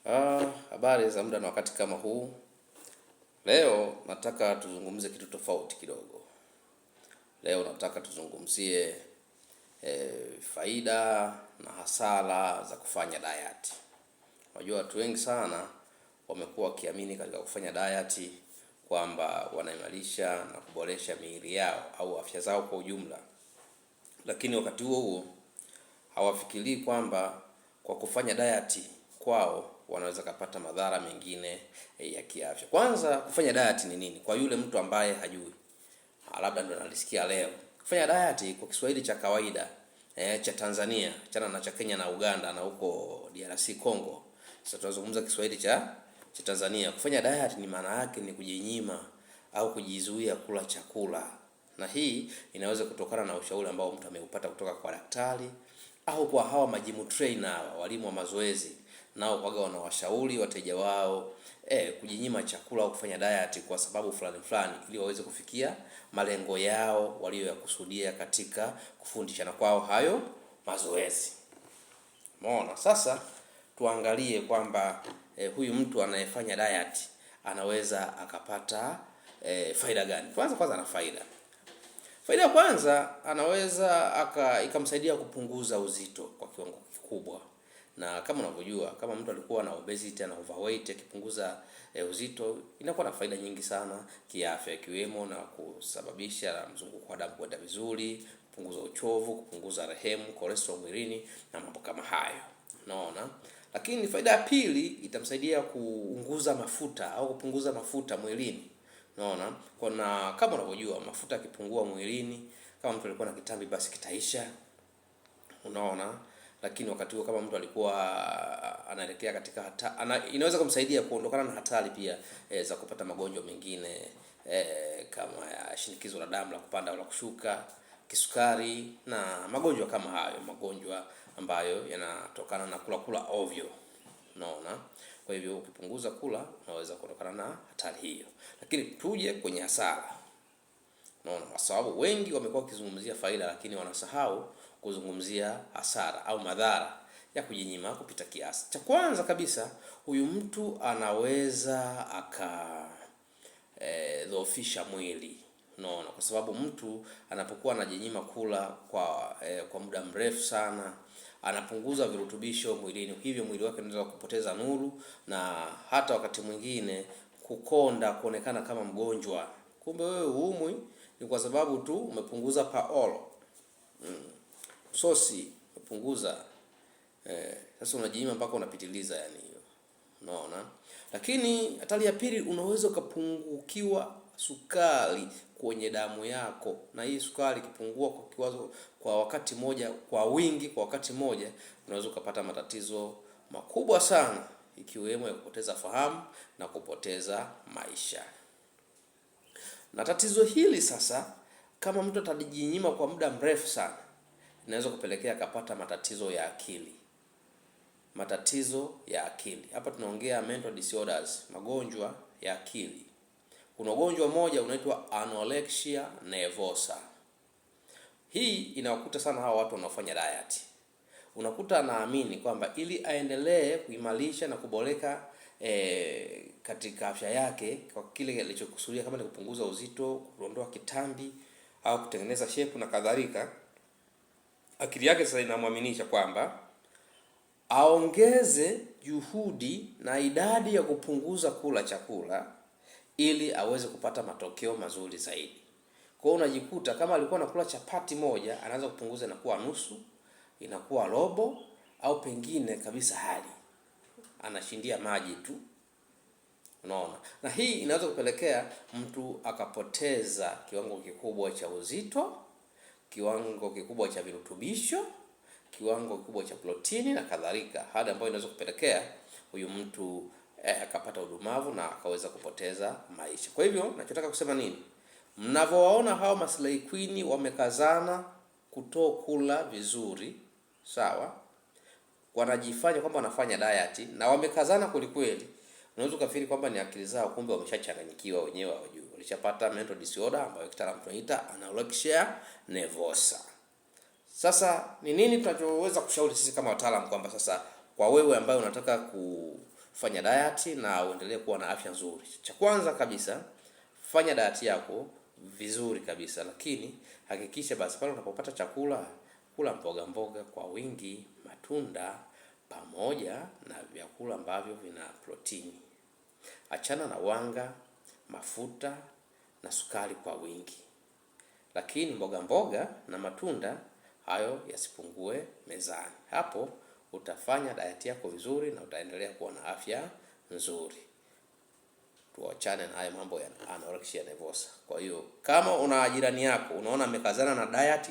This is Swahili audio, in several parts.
Habari za muda na wakati kama huu. Leo nataka tuzungumzie kitu tofauti kidogo. Leo nataka tuzungumzie faida na hasara za kufanya diet. Unajua watu wengi sana wamekuwa wakiamini katika kufanya diet kwamba wanaimarisha na kuboresha miili yao au afya zao kwa ujumla. Lakini wakati huo huo hawafikirii kwamba kwa kufanya diet kwao wanaweza kupata madhara mengine ya kiafya. Kwanza, kufanya diet ni nini? Kwa yule mtu ambaye hajui, labda ndo analisikia leo. Kufanya diet kwa Kiswahili cha kawaida cha Tanzania, chana na cha Kenya na Uganda na huko DRC Congo. Sasa tunazungumza Kiswahili cha Tanzania. Kufanya diet ni maana yake ni kujinyima au kujizuia kula chakula. Na hii inaweza kutokana na ushauri ambao mtu ameupata kutoka kwa daktari au kwa hawa majimu trainer, walimu wa mazoezi. Nao kwaga wanawashauri wateja wao kujinyima chakula au kufanya diet kwa sababu fulani ili waweze kufikia malengo yao walioyakusudia katika kufundishana kwao hayo mazoezi. Umeona? Sasa tuangalie kwamba huyu mtu anayefanya diet anaweza akapata faida gani? Kwanza ana faida. Faida ya kwanza, anaweza ikamsaidia kupunguza uzito kwa kiwango kikubwa. Na kama unavyojua, kama mtu alikuwa na obesity na overweight, akipunguza uzito inakuwa na faida nyingi sana kiafya, ikiwemo na kusababisha mzunguko wa damu kwenda vizuri, kupunguza uchovu, kupunguza rehemu, cholesterol mwilini na mambo kama hayo. Unaona? Lakini faida ya pili, itamsaidia kupunguza mafuta au kupunguza mafuta mwilini. Unaona? Kuna kama unavyojua mafuta yakipungua mwilini, kama mtu alikuwa na kitambi basi kitaisha. Unaona? Lakini wakati huo kama mtu alikuwa anaelekea katika inaweza kumsaidia kuondokana na hatari pia za kupata magonjwa mengine kama ya shinikizo la damu la kupanda au la kushuka, kisukari na magonjwa kama hayo, magonjwa ambayo yanatokana na kula ovyo. Unaona? Kwa hivyo ukipunguza kula unaweza kuondokana na hatari hiyo. Lakini tuje kwenye hasara. Unaona, kwa sababu wengi wamekuwa wakizungumzia faida lakini wanasahau kuzungumzia hasara au madhara ya kujinyima kupita kiasi. Cha kwanza kabisa, huyu mtu anaweza dhofisha mwili. Unaona, kwa sababu mtu anapokuwa anajinyima kula kwa muda mrefu sana, anapunguza virutubisho mwilini, hivyo mwili wake unaweza kupoteza nuru na hata wakati mwingine kukonda, kuonekana kama mgonjwa. Kumbe wewe huumwi, ni kwa sababu tu umepunguza paolo. Sosi umepunguza. Sasa unajinyima mpaka unapitiliza yani hiyo. Unaona? Lakini hatari ya pili, unaweza ukapungukiwa sukari kwenye damu yako. Na hii sukari ikipungua kwa wakati moja, kwa wingi kwa wakati moja, unaweza ukapata matatizo makubwa sana, ikiwemo ya kupoteza fahamu na kupoteza maisha. Na tatizo hili sasa, kama mtu atajinyima kwa muda mrefu sana, inaweza kupelekea akapata matatizo ya akili. Matatizo ya akili. Hapa tunaongea mental disorders, magonjwa ya akili. Kuna ugonjwa mmoja unaitwa anorexia nervosa. Hii inawakuta sana hawa watu wanaofanya diet. Unakuta anaamini kwamba ili aendelee kuimarisha na kuboreka katika afya yake kwa kile alichokusudia, kama ni kupunguza uzito, kuondoa kitambi au kutengeneza shape na kadhalika, akili yake sasa inamwaminisha kwamba aongeze juhudi na idadi ya kupunguza kula chakula ili aweze kupata matokeo mazuri zaidi. Kwa hiyo unajikuta kama alikuwa anakula chapati moja, anaanza kupunguza inakuwa nusu, inakuwa robo au pengine kabisa hali anashindia maji tu. Unaona? Na hii inaweza kupelekea mtu akapoteza kiwango kikubwa cha uzito, kiwango kikubwa cha virutubisho, kiwango kikubwa cha protini na kadhalika, hali ambayo inaweza kupelekea huyu mtu akapata udumavu na akaweza kupoteza maisha. Kwa hivyo nachotaka kusema nini? Mnavyowaona hao maslahi queen wamekazana kutokula vizuri, sawa? Wanajifanya kwamba wanafanya diet na wamekazana kweli. Unaweza kufikiri kwamba ni akili zao, kumbe wameshachanganyikiwa wenyewe hawajui. Walishapata mental disorder ambayo kitaalamu tunaita anorexia nervosa. Sasa ni nini tunachoweza kushauri sisi kama wataalamu kwamba sasa kwa wewe ambaye unataka fanya diet na uendelee kuwa na afya nzuri. Cha kwanza kabisa, fanya diet yako vizuri kabisa, lakini hakikisha basi pale unapopata chakula, kula mboga mboga kwa wingi, matunda pamoja na vyakula ambavyo vina protini. Achana na wanga, mafuta na sukari kwa wingi. Lakini mboga mboga na matunda hayo yasipungue mezani. Hapo utafanya diet yako vizuri na utaendelea kuwa na afya nzuri. Tuachane na hayo mambo ya anorexia nervosa. Kwa hiyo kama una jirani yako unaona amekazana na diet,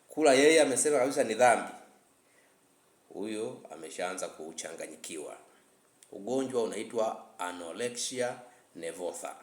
kula yeye amesema kabisa ni dhambi, huyo ameshaanza kuchanganyikiwa. Ugonjwa unaitwa anorexia nervosa.